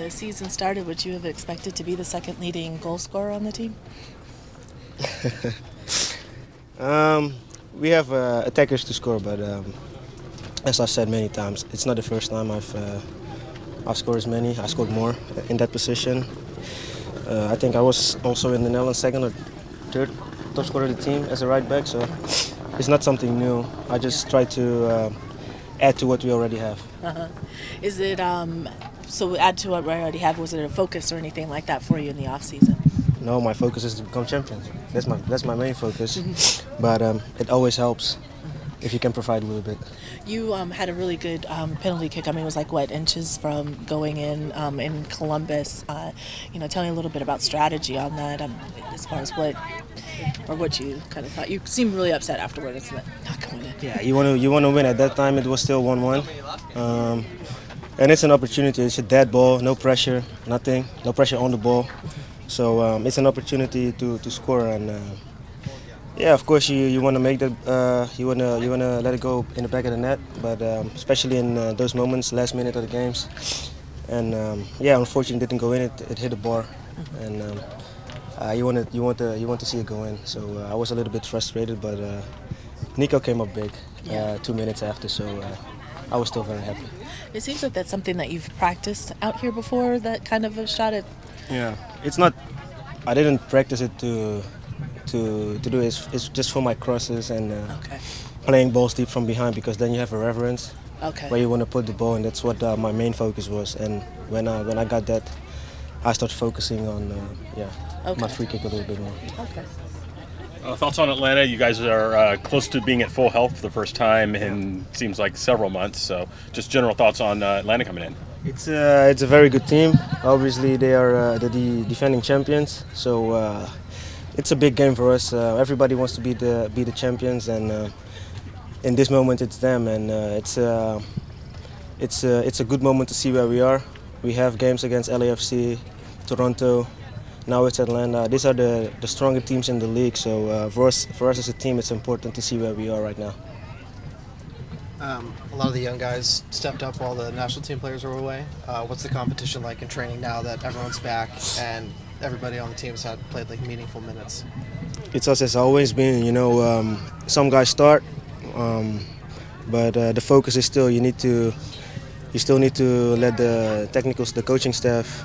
the season started, would you have expected to be the second leading goal scorer on the team? We have attackers to score, but as I said many times, it's not the first time I've scored as many. I scored more in that position. I think I was also in the Netherlands second or third top scorer of the team as a right back, so it's not something new. I just try to add to what we already have. Is it, so add to what we already have, was it a focus or anything like that for you in the off-season? No, my focus is to become champions. That's my main focus, but it always helps if you can provide a little bit. You had a really good penalty kick. I mean, it was like, what, inches from going in Columbus. Tell me a little bit about strategy on that, as far as what you kind of thought. You seemed really upset afterward. It's not going in. Yeah, you want to win. At that time, it was still 1-1, and it's an opportunity. It's a dead ball, no pressure, nothing, no pressure on the ball. So it's an opportunity to score, and yeah, of course you want to make that. You wanna let it go in the back of the net, but especially in those moments, last minute of the games, and yeah, unfortunately it didn't go in. It hit the bar, and you want to see it go in. So I was a little bit frustrated, but Nico came up big 2 minutes after, so I was still very happy. It seems like that's something that you've practiced out here before. That kind of a shot at. Yeah, it's not. I didn't practice it to do it. It's just for my crosses and playing balls deep from behind, because then you have a reference where you want to put the ball, and that's what my main focus was. And when I got that, I started focusing on my free kick a little bit more. Okay. Thoughts on Atlanta? You guys are close to being at full health for the first time in seems like several months. So just general thoughts on Atlanta coming in. It's a very good team. Obviously, they are the defending champions, so it's a big game for us. Everybody wants to be the champions, and in this moment, it's them. And it's a good moment to see where we are. We have games against LAFC, Toronto. Now it's Atlanta. These are the stronger teams in the league. So for us as a team, it's important to see where we are right now. A lot of the young guys stepped up while the national team players were away. What's the competition like in training now that everyone's back and everybody on the team's had played like meaningful minutes? It's us as always been. Some guys start, but the focus is still you still need to let the coaching staff.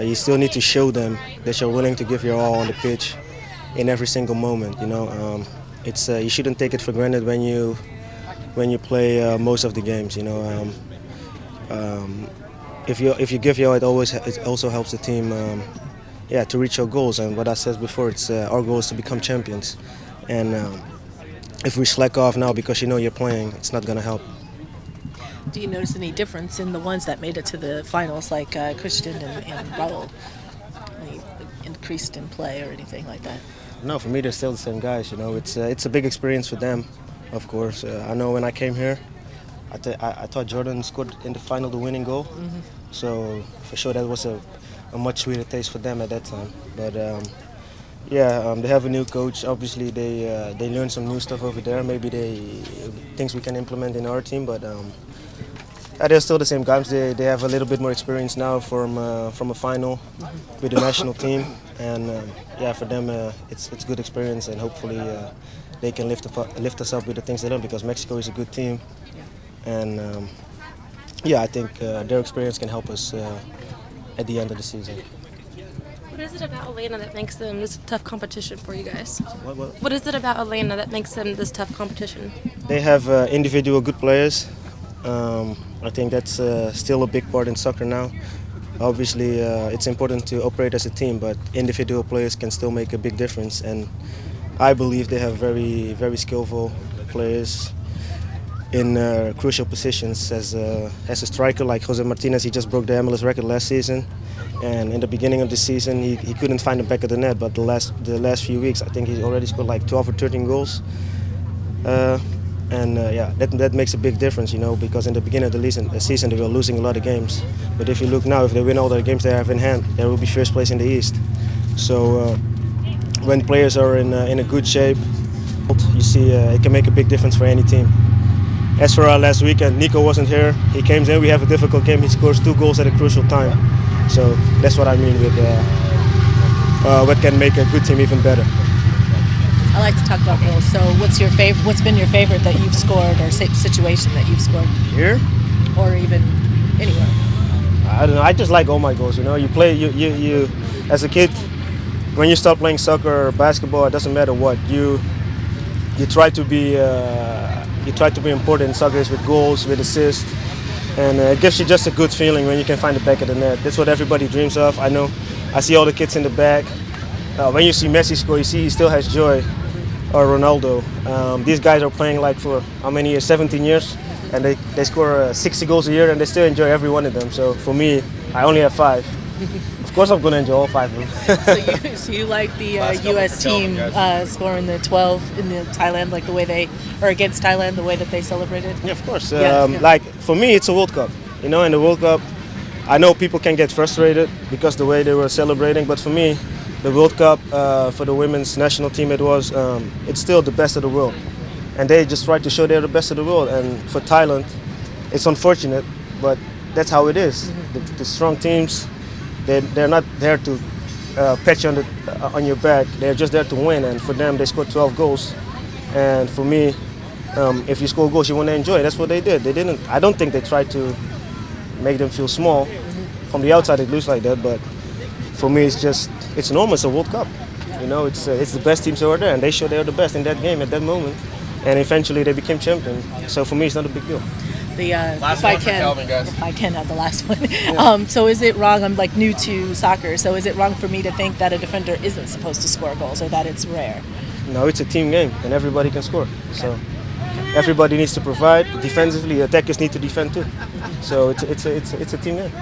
You still need to show them that you're willing to give your all on the pitch in every single moment. It's you shouldn't take it for granted when you play most of the games. If you give your all, it also helps the team to reach your goals. And what I said before, it's our goal is to become champions. And if we slack off now because you're playing, it's not going to help. Do you notice any difference in the ones that made it to the finals, like Christian and Raul? Any increased in play or anything like that? No, for me they're still the same guys. It's a big experience for them, of course. I know when I came here, I thought Jordan scored in the final the winning goal. Mm-hmm. So for sure that was a much sweeter taste for them at that time. But they have a new coach. Obviously they learned some new stuff over there. Maybe things we can implement in our team, but. They're still the same guys. They have a little bit more experience now from a final with the national team, and for them it's good experience, and hopefully they can lift us up with the things they learn, because Mexico is a good team, and I think their experience can help us at the end of the season. What is it about Atlanta that makes them this tough competition for you guys? What? What is it about Atlanta that makes them this tough competition? They have individual good players. I think that's still a big part in soccer now. Obviously, it's important to operate as a team, but individual players can still make a big difference. And I believe they have very, very skillful players in crucial positions. As a striker like Jose Martinez, he just broke the MLS record last season. And in the beginning of the season, he couldn't find the back of the net. But the last few weeks, I think he already scored like 12 or 13 goals. That makes a big difference, because in the beginning of the season they were losing a lot of games. But if you look now, if they win all the games they have in hand, they will be first place in the East. So when players are in a good shape, you see it can make a big difference for any team. as for last weekend, Nico wasn't here. He came in. We have a difficult game. He scores 2 goals at a crucial time. So that's what I mean with what can make a good team even better. I like to talk about goals. So what's your favorite? What's been your favorite that you've scored, or situation that you've scored, Here, or even anywhere? I don't know. I just like all my goals. You know, you play. You as a kid, when you start playing soccer or basketball, it doesn't matter what you try to be. You try to be important in soccer with goals, with assists, and it gives you just a good feeling when you can find the back of the net. That's what everybody dreams of. I know. I see all the kids in the back. When you see Messi score, you see he still has joy, or Ronaldo. These guys are playing like for how many years? 17 years, and they score 60 goals a year, and they still enjoy every one of them. So for me, I only have 5. Of course, I'm going to enjoy all 5 of them. So you like the U.S. team scoring the 12 in the Thailand, like the way they, or against Thailand, the way that they celebrated? Yeah, of course. Yeah. Like for me, it's a World Cup. You know, in the World Cup, I know people can get frustrated because the way they were celebrating, but for me, the World Cup for the women's national team, it's still the best of the world, and they just try to show they're the best of the world. And for Thailand, it's unfortunate, but that's how it is. The strong teams, they're not there to pat you on your back. They're just there to win. And for them, they scored 12 goals. And for me, if you score goals, you want to enjoy it. That's what they did. They didn't. I don't think they tried to make them feel small. From the outside, it looks like that, but for me, it's normal. It's a World Cup. You know, it's the best teams over there, and they showed they were the best in that game at that moment. And eventually, they became champion. So for me, it's not a big deal. Last one for Kelvin, guys. If I can have the last one. So is it wrong? I'm like new to soccer, so is it wrong for me to think that a defender isn't supposed to score goals, or that it's rare? No, it's a team game, and everybody can score. So everybody needs to provide defensively. Attackers need to defend too. So it's a team game.